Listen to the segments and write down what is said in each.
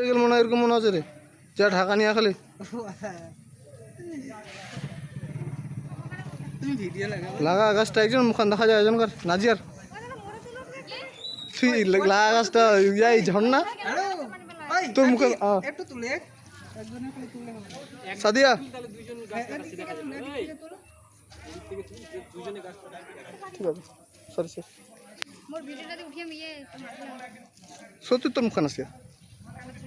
গেল মনে হয়, এরকম মনে হচ্ছে রে, যা ঢাকা নিয়ে খালি। তুমি ভিডিও লাগা গাছটা একজন মুখান দেখা যায়, একজনকার নাজিয়ার লাগা গাছটা যাই ঝর্ণা তোর মুখে। একটু তুলে সাদিয়া সরি সত্যি তোর মুখান আছে,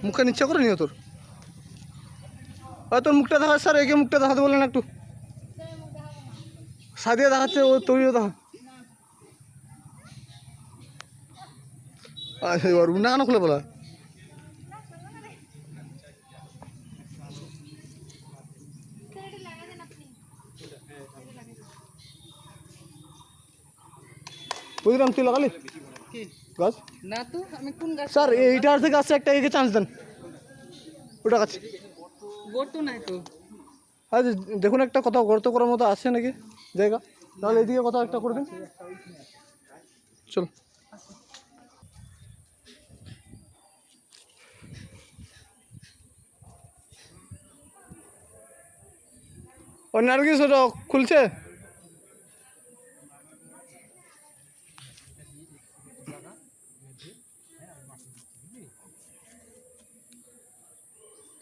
মুখান ইচ্ছা করে নিও তোর। তোর মুখটা দেখা স্যার, একে মুখটা দেখাতে বললেন একটু। সাদিয়া দেখাচ্ছে, ও তুইও দেখা। এবার না কেন খুলে বলা বুঝলাম। তুই লাগালি গাছ না তো, আমি কোন গাছ? স্যার এইটার থেকে আসছে একটা, একে চান্স দেন, ওটা গাছ গর্ত নাই তো। আচ্ছা দেখুন একটা কোথাও গর্ত করার মতো আছে নাকি জায়গা, তাহলে এদিকে কোথাও একটা করে দিন। চল অন্য আর কিছু খুলছে।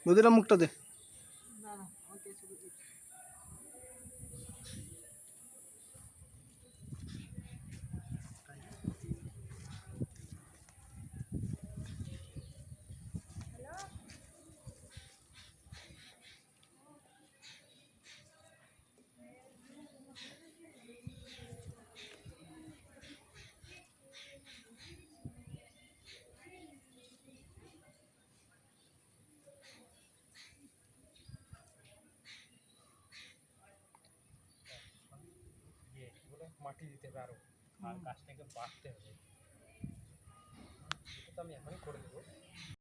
বুঝলাম, মুখটা দে। মাটি দিতে হবে আরো, আর গাছটাকে বাঁধতে হবে। এটা তো আমি এখনই করে দেবো।